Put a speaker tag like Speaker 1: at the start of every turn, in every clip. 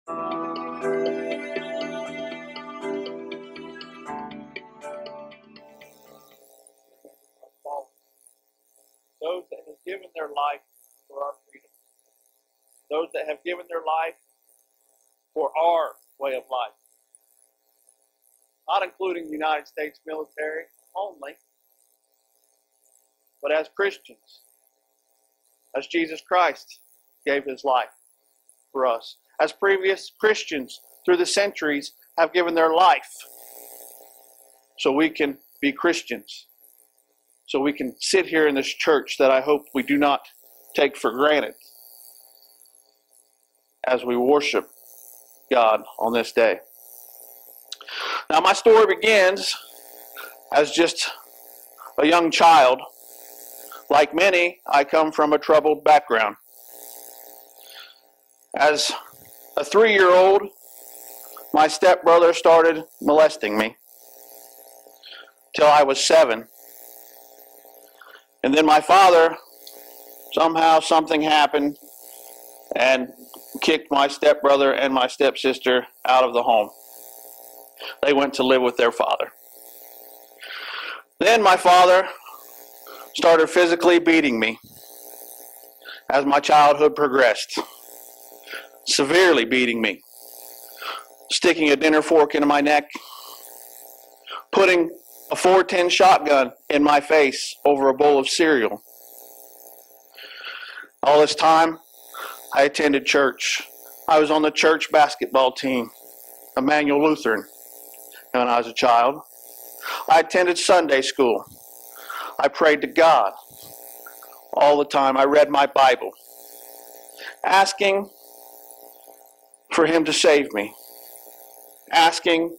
Speaker 1: Those that have given their life for our freedom. Those that have given their life for our way of life. Not including the United States military only, but as Christians, as Jesus Christ gave his life for us, as previous Christians through the centuries have given their life so we can be Christians, so we can sit here in this church that I hope we do not take for granted as we worship God on this day. Now, my story begins as just a young child. Like many, I come from a troubled background. As a 3-year-old, my stepbrother started molesting me till I was 7. And then my father, somehow something happened and kicked my stepbrother and my stepsister out of the home. They went to live with their father. Then my father started physically beating me as my childhood progressed. Severely beating me. Sticking a dinner fork into my neck. Putting a .410 shotgun in my face over a bowl of cereal. All this time, I attended church. I was on the church basketball team, Emmanuel Lutheran, when I was a child. I attended Sunday school. I prayed to God all the time. I read my Bible, asking for him to save me, asking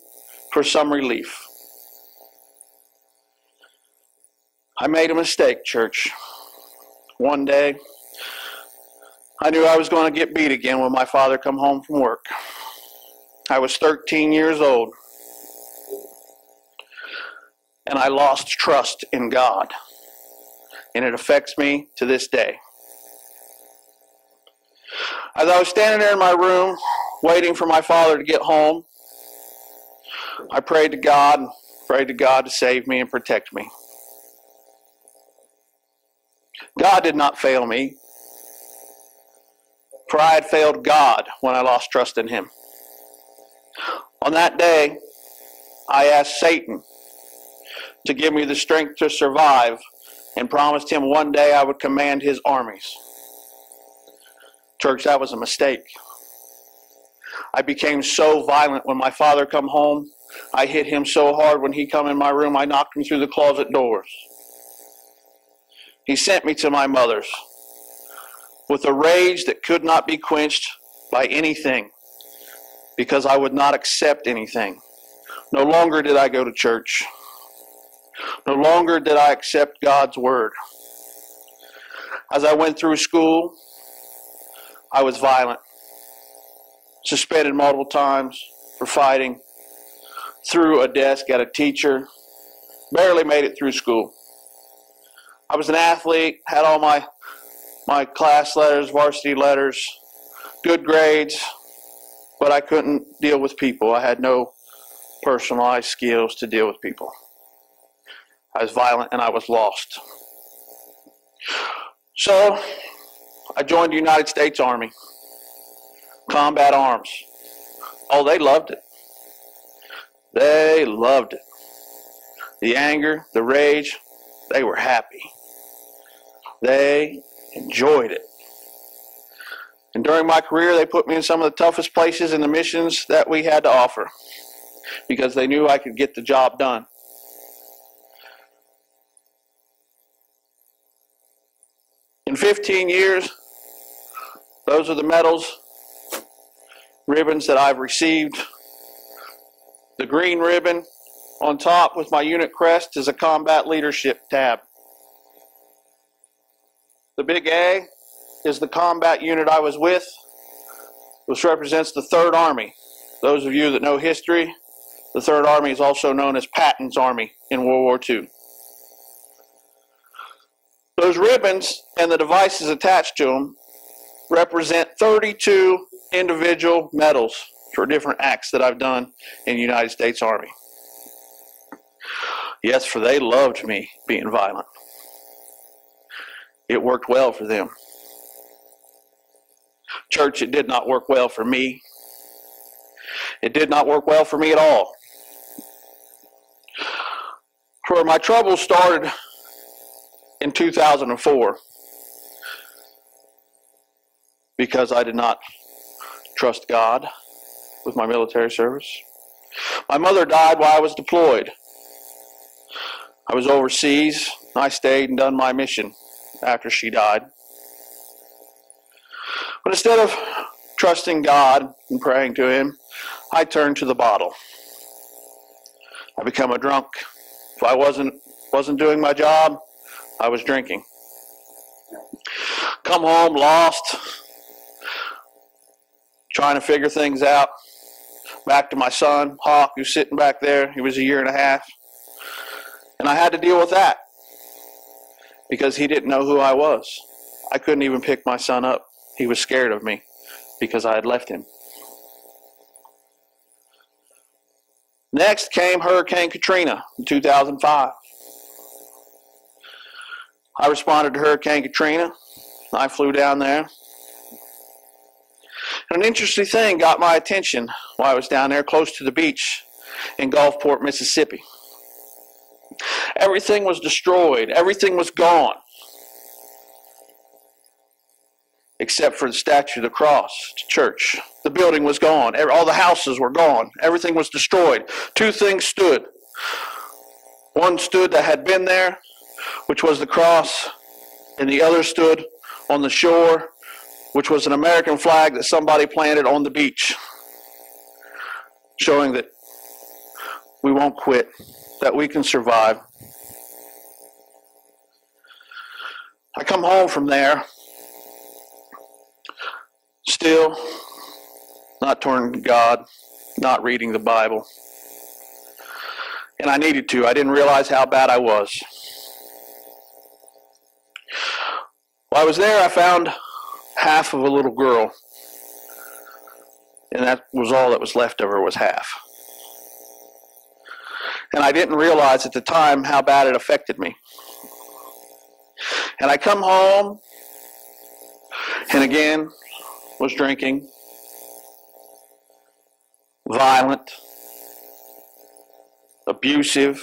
Speaker 1: for some relief. I made a mistake, church. One day, I knew I was going to get beat again when my father come home from work. I was 13 years old, and I lost trust in God, and it affects me to this day. As I was standing there in my room, waiting for my father to get home, I prayed to God to save me and protect me. God did not fail me, for I had failed God when I lost trust in him. On that day, I asked Satan to give me the strength to survive and promised him one day I would command his armies. Church, that was a mistake. I became so violent when my father come home. I hit him so hard when he come in my room, I knocked him through the closet doors. He sent me to my mother's with a rage that could not be quenched by anything, because I would not accept anything. No longer did I go to church. No longer did I accept God's word. As I went through school, I was violent. Suspended multiple times for fighting. Threw a desk at a teacher. Barely made it through school. I was an athlete, had all my class letters, varsity letters, good grades, but I couldn't deal with people. I had no personalized skills to deal with people. I was violent and I was lost. So I joined the United States Army, combat arms. Oh, they loved it. They loved it. The anger, the rage, they were happy. They enjoyed it. And during my career, they put me in some of the toughest places in the missions that we had to offer, because they knew I could get the job done. In 15 years, those are the medals, ribbons that I've received. The green ribbon on top with my unit crest is a combat leadership tab. The big A is the combat unit I was with, which represents the 3rd Army. Those of you that know history, the 3rd Army is also known as Patton's Army in World War II. Those ribbons and the devices attached to them represent 32 individual medals for different acts that I've done in the United States Army. Yes, for they loved me being violent. It worked well for them. Church, it did not work well for me. It did not work well for me at all. For my troubles started in 2004 because I did not trust God with my military service. My mother died while I was deployed. I was overseas. I stayed and done my mission after she died. But instead of trusting God and praying to Him, I turned to the bottle. I became a drunk. If I wasn't doing my job, I was drinking. Come home lost, trying to figure things out. Back to my son, Hawk, who's sitting back there. He was 1.5 years. And I had to deal with that because he didn't know who I was. I couldn't even pick my son up. He was scared of me because I had left him. Next came Hurricane Katrina in 2005. I responded to Hurricane Katrina. I flew down there. And an interesting thing got my attention while I was down there close to the beach in Gulfport, Mississippi. Everything was destroyed. Everything was gone. Except for the statue of the cross, the church. The building was gone. All the houses were gone. Everything was destroyed. Two things stood. One stood that had been there, which was the cross, and the other stood on the shore, which was an American flag that somebody planted on the beach, showing that we won't quit, that we can survive. I come home from there, still not turning to God, not reading the Bible. And I needed to. I didn't realize how bad I was. While I was there, I found half of a little girl. And that was all that was left of her, was half. And I didn't realize at the time how bad it affected me. And I come home, and again, was drinking, violent, abusive,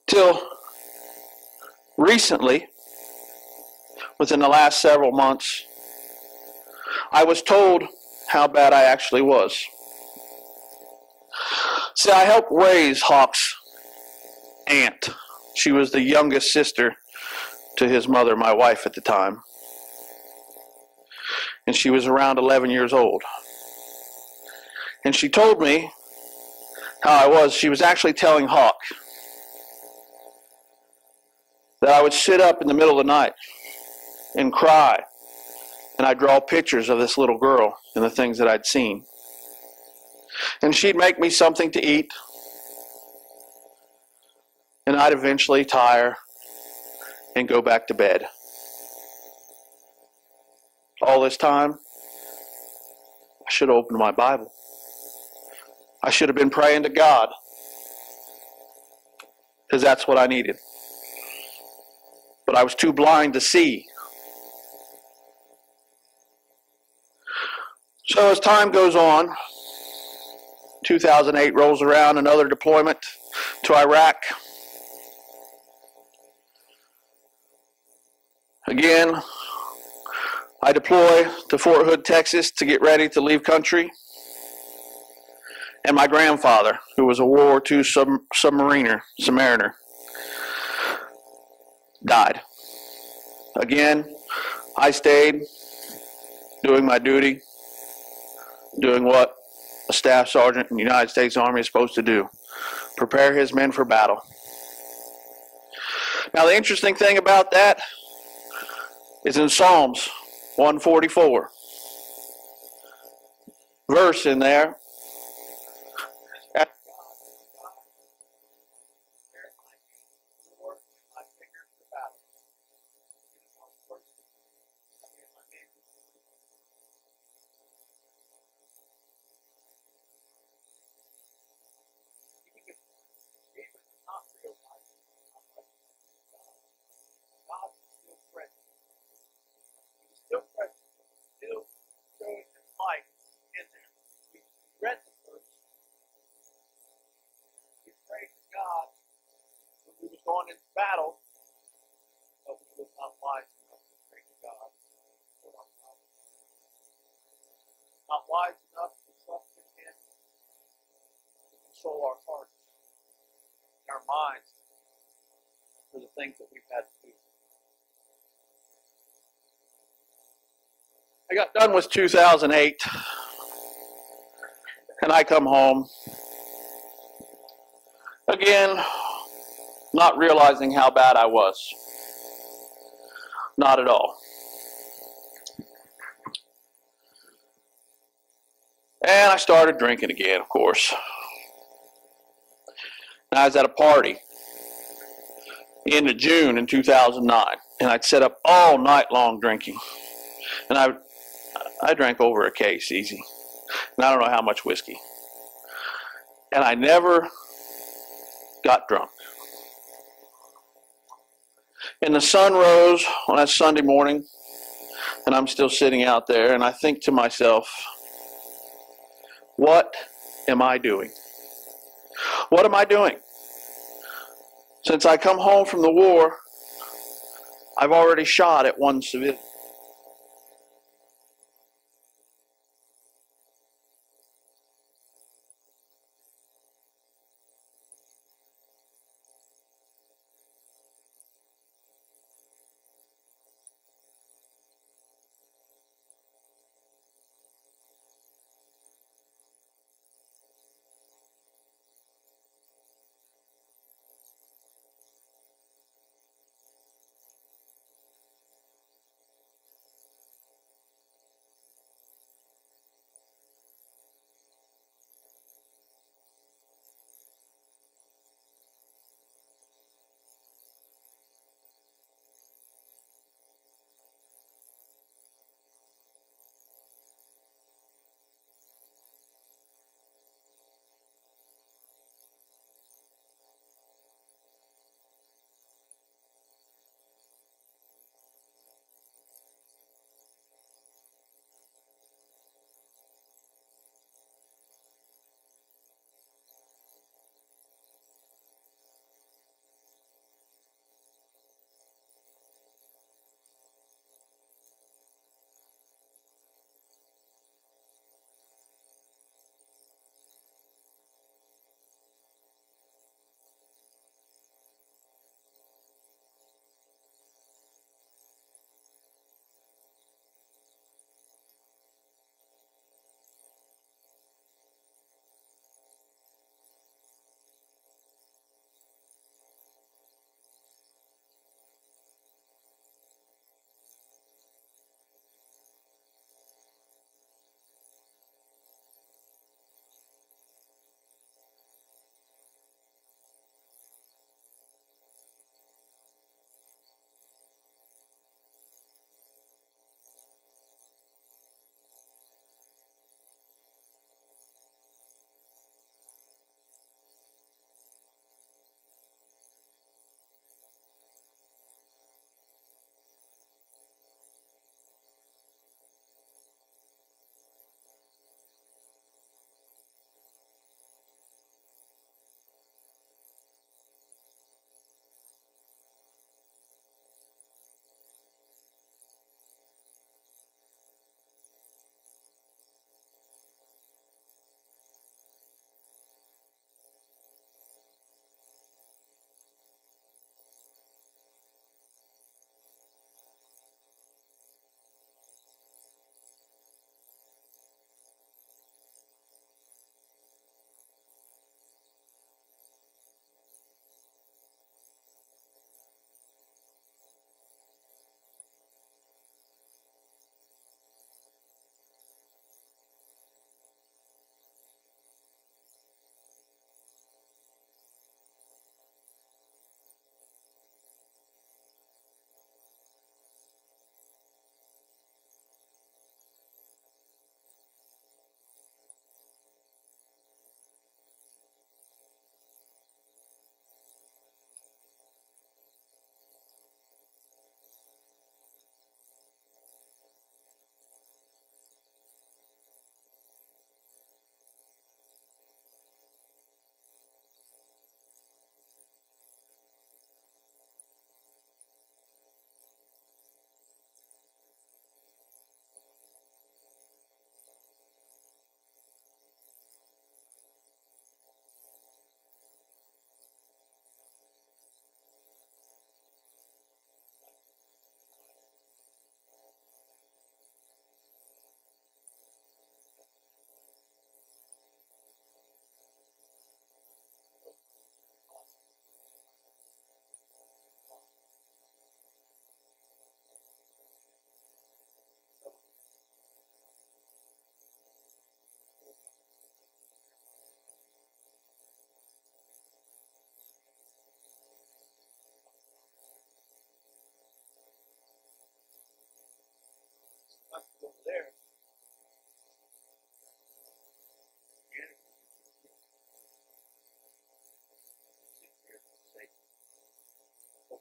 Speaker 1: till recently, within the last several months, I was told how bad I actually was. See, I helped raise Hawk's aunt. She was the youngest sister to his mother, my wife at the time. And she was around 11 years old. And she told me how I was. She was actually telling Hawk that I would sit up in the middle of the night and cry. And I'd draw pictures of this little girl and the things that I'd seen. And she'd make me something to eat. And I'd eventually tire and go back to bed. All this time, I should have opened my Bible. I should have been praying to God, because that's what I needed. But I was too blind to see. So as time goes on, 2008 rolls around, another deployment to Iraq. Again, I deploy to Fort Hood, Texas to get ready to leave country. And my grandfather, who was a World War II submariner, died. Again, I stayed doing my duty, doing what a staff sergeant in the United States Army is supposed to do, prepare his men for battle. Now, the interesting thing about that is in Psalms 144, verse in there. not wise enough to trust in Him to control our hearts and our minds for the things that we've had to do. I got done with 2008, and I come home. Again, not realizing how bad I was. Not at all. And I started drinking again, of course. And I was at a party in June in 2009, and I'd set up all night long drinking. And I drank over a case easy. And I don't know how much whiskey. And I never got drunk. And the sun rose on that Sunday morning, and I'm still sitting out there, and I think to myself, what am I doing? What am I doing? Since I come home from the war, I've already shot at one civilian.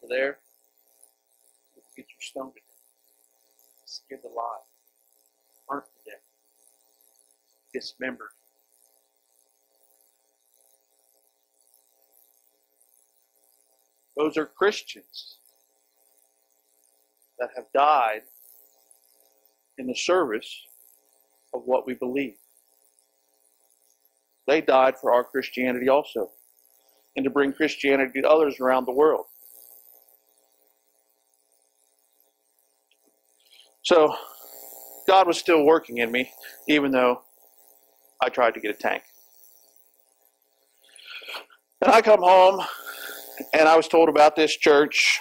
Speaker 1: over there, get you stoned to death, skinned alive, burnt to death, dismembered. Those are Christians that have died in the service of what we believe. They died for our Christianity also, and to bring Christianity to others around the world. So, God was still working in me, even though I tried to get a tank. And I come home, and I was told about this church,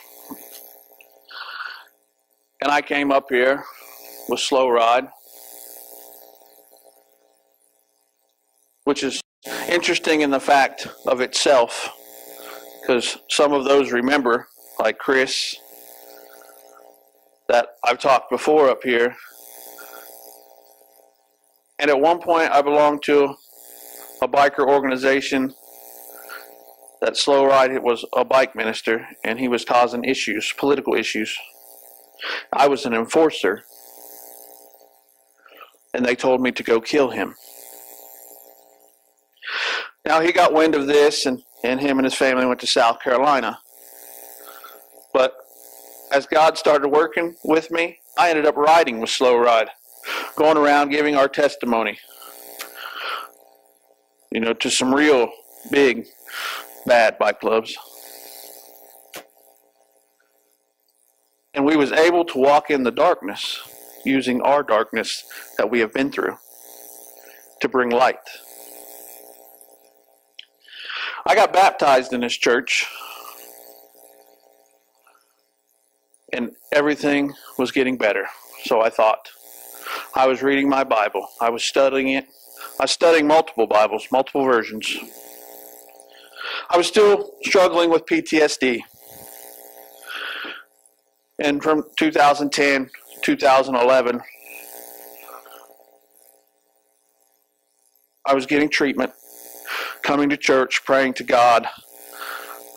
Speaker 1: and I came up here with Slow Ride, which is interesting in the fact of itself, because some of those remember, like Chris, that I've talked before up here. And at one point I belonged to a biker organization that Slow Ride was a bike minister, and he was causing issues, political issues. I was an enforcer, and they told me to go kill him. Now he got wind of this, and him and his family went to South Carolina. But as God started working with me, I ended up riding with Slow Ride, going around giving our testimony, to some real big, bad bike clubs. And we was able to walk in the darkness using our darkness that we have been through to bring light. I got baptized in this church, and everything was getting better. So I thought. I was reading my Bible. I was studying it. I was studying multiple Bibles, multiple versions. I was still struggling with PTSD. And from 2010 to 2011, I was getting treatment, coming to church, praying to God.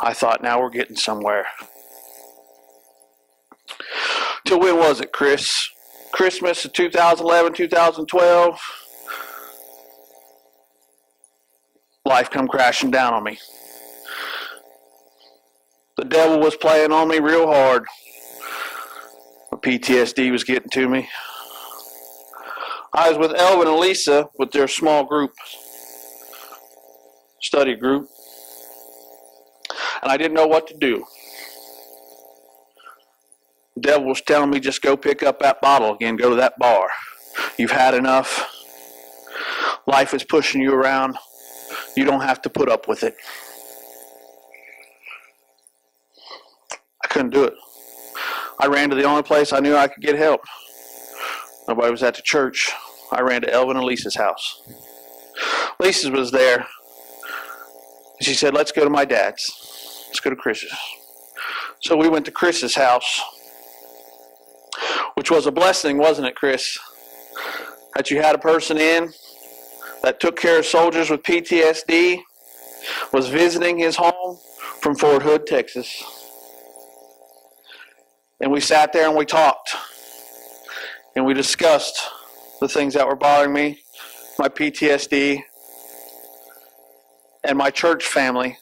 Speaker 1: I thought, now we're getting somewhere. Till when was it, Chris? Christmas of 2011, 2012. Life come crashing down on me. The devil was playing on me real hard. PTSD was getting to me. I was with Elvin and Lisa with their small group, study group, and I didn't know what to do. The devil was telling me, just go pick up that bottle again, go to that bar. You've had enough. Life is pushing you around. You don't have to put up with it. I couldn't do it. I ran to the only place I knew I could get help. Nobody was at the church. I ran to Elvin and Lisa's house. Lisa was there. She said, let's go to my dad's. Let's go to Chris's. So we went to Chris's house, which was a blessing, wasn't it, Chris? That you had a person in that took care of soldiers with PTSD, was visiting his home from Fort Hood, Texas. And we sat there and we talked. And we discussed the things that were bothering me, my PTSD, and my church family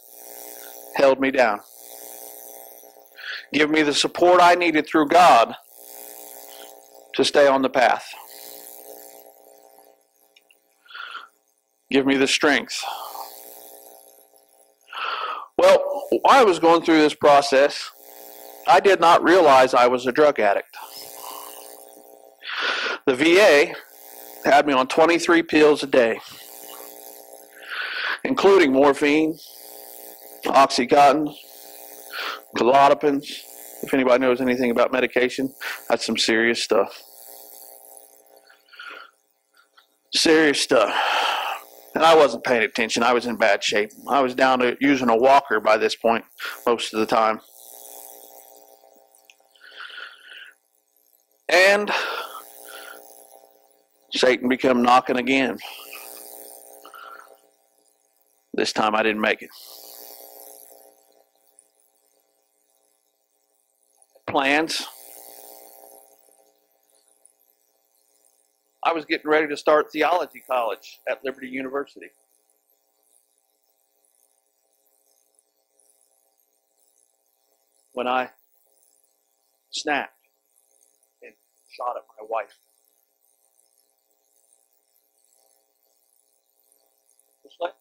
Speaker 1: held me down. Give me the support I needed through God to stay on the path. Give me the strength. Well, while I was going through this process, I did not realize I was a drug addict. The VA had me on 23 pills a day, including morphine, Oxycontin, Klonopins. If anybody knows anything about medication, that's some serious stuff. Serious stuff. And I wasn't paying attention. I was in bad shape. I was down to using a walker by this point most of the time. And Satan became knocking again. This time I didn't make it. plans. I was getting ready to start theology college at Liberty University. When I snapped and shot at my wife. Just like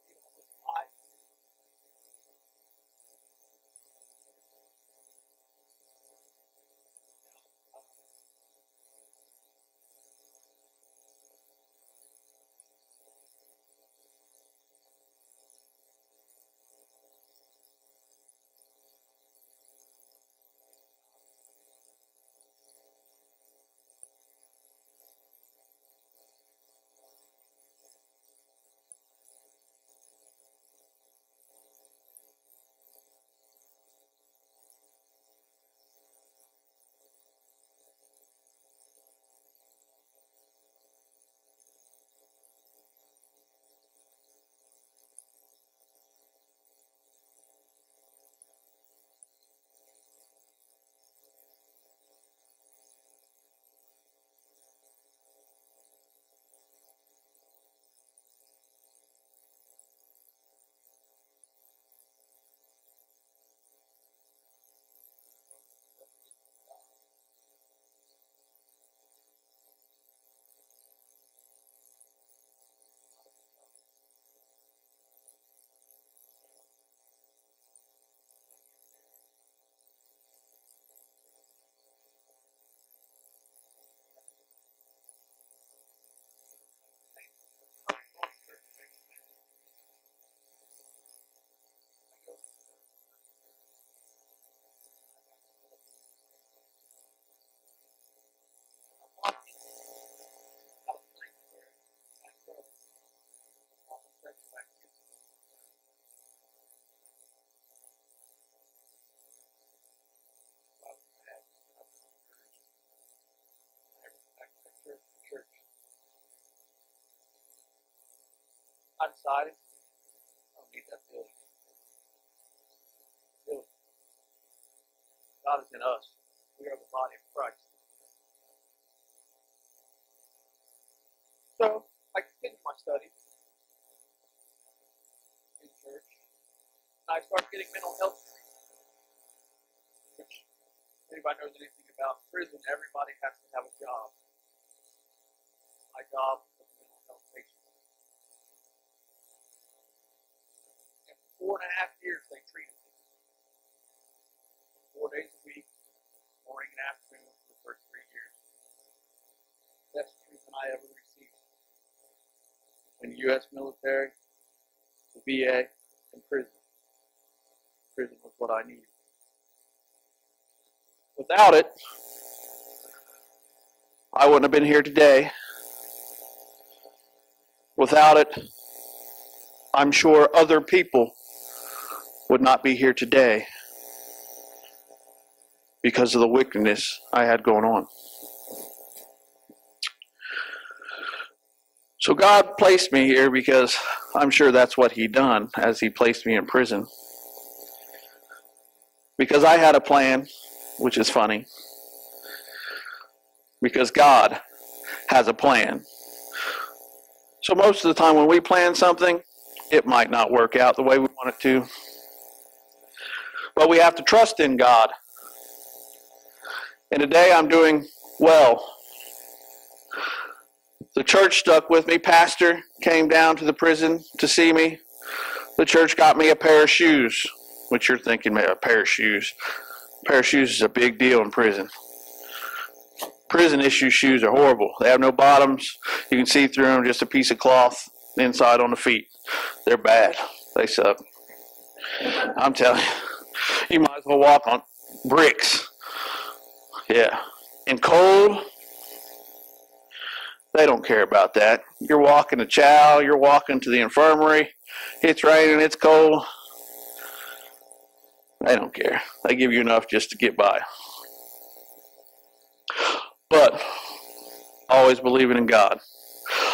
Speaker 1: I decided I don't need that building. God is in us. We are the body of Christ. So I continued my studies in church. And I started getting mental health treatment. Which, if anybody knows anything about prison, everybody has to have a job. My job was a mental health patient. And for 4.5 years they treated me. 4 days a week, morning and afternoon for the first 3 years. Best treatment I ever received. In the U.S. military, the VA, and prison. Prison was what I needed. Without it, I wouldn't have been here today. Without it, I'm sure other people would not be here today because of the wickedness I had going on. So God placed me here because I'm sure that's what He done as He placed me in prison. Because I had a plan, which is funny. Because God has a plan. So most of the time when we plan something, it might not work out the way we want it to. But we have to trust in God. And today I'm doing well. The church stuck with me. Pastor came down to the prison to see me. The church got me a pair of shoes, which you're thinking, man, a pair of shoes. A pair of shoes is a big deal in prison. Prison issue shoes are horrible. They have no bottoms. You can see through them, just a piece of cloth inside on the feet. They're bad. They suck. I'm telling you, you might as well walk on bricks. Yeah. And cold, they don't care about that. You're walking to chow, you're walking to the infirmary, it's raining, it's cold. They don't care. They give you enough just to get by. But always believing in God.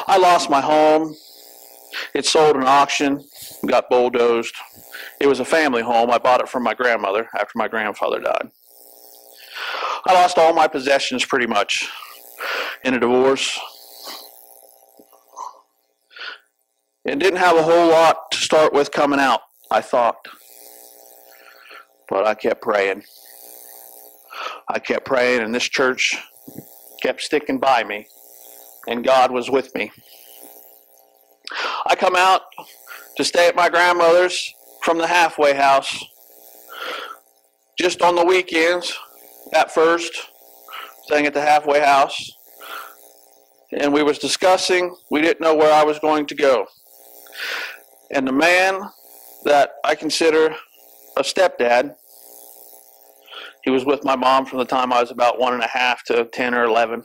Speaker 1: I lost my home. It sold in auction, got bulldozed. It was a family home. I bought it from my grandmother after my grandfather died. I lost all my possessions pretty much in a divorce. And didn't have a whole lot to start with coming out, I thought. But I kept praying. I kept praying, and this church kept sticking by me, and God was with me. I come out to stay at my grandmother's from the halfway house just on the weekends at first, staying at the halfway house. And we was discussing, we didn't know where I was going to go. And the man that I consider a stepdad, he was with my mom from the time I was about 1.5 to 10 or 11,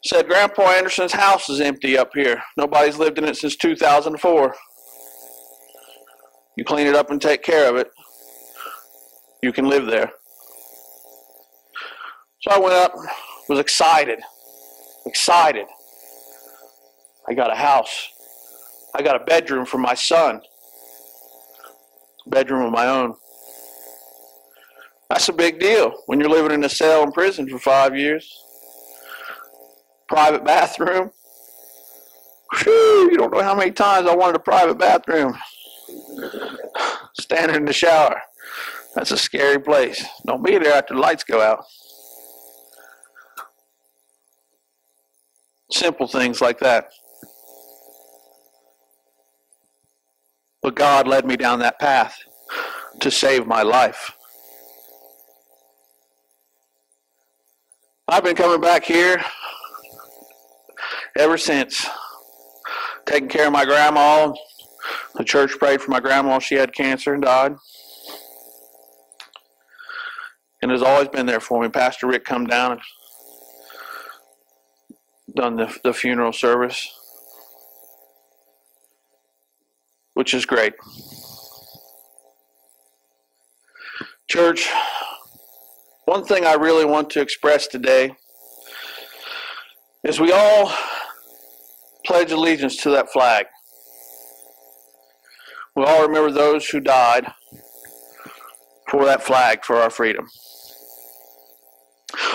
Speaker 1: said, "Grandpa Anderson's house is empty up here. Nobody's lived in it since 2004. You clean it up and take care of it, you can live there." So I went up, was excited. I got a house. I got a bedroom for my son. A bedroom of my own. That's a big deal when you're living in a cell in prison for 5 years. Private bathroom. Whew, you don't know how many times I wanted a private bathroom. Standing in the shower. That's a scary place. Don't be there after the lights go out. Simple things like that. But God led me down that path to save my life. I've been coming back here ever since, taking care of my grandma. The church prayed for my grandma. She had cancer and died. And has always been there for me. Pastor Rick come down and done the funeral service, which is great. Church, one thing I really want to express today is we all pledge allegiance to that flag. We all remember those who died for that flag, for our freedom.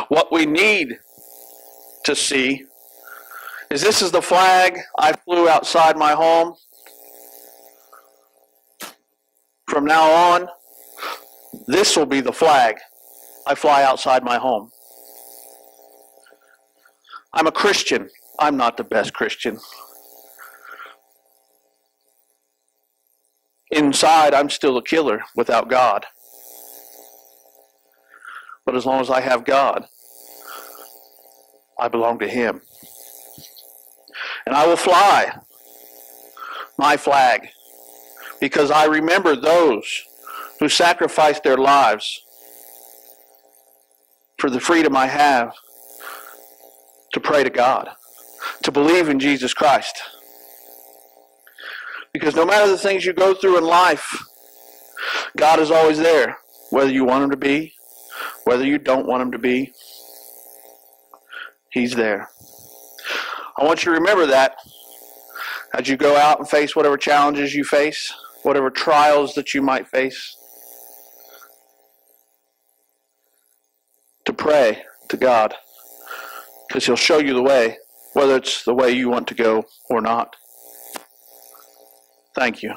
Speaker 1: What we need to see is this is the flag I flew outside my home. From now on, this will be the flag I fly outside my home. I'm a Christian. I'm not the best Christian. Inside, I'm still a killer without God. But as long as I have God, I belong to Him. And I will fly my flag because I remember those who sacrificed their lives for the freedom I have to pray to God, to believe in Jesus Christ. Because no matter the things you go through in life, God is always there, whether you want Him to be, whether you don't want Him to be. He's there. I want you to remember that as you go out and face whatever challenges you face, whatever trials that you might face, to pray to God, because He'll show you the way, whether it's the way you want to go or not. Thank you.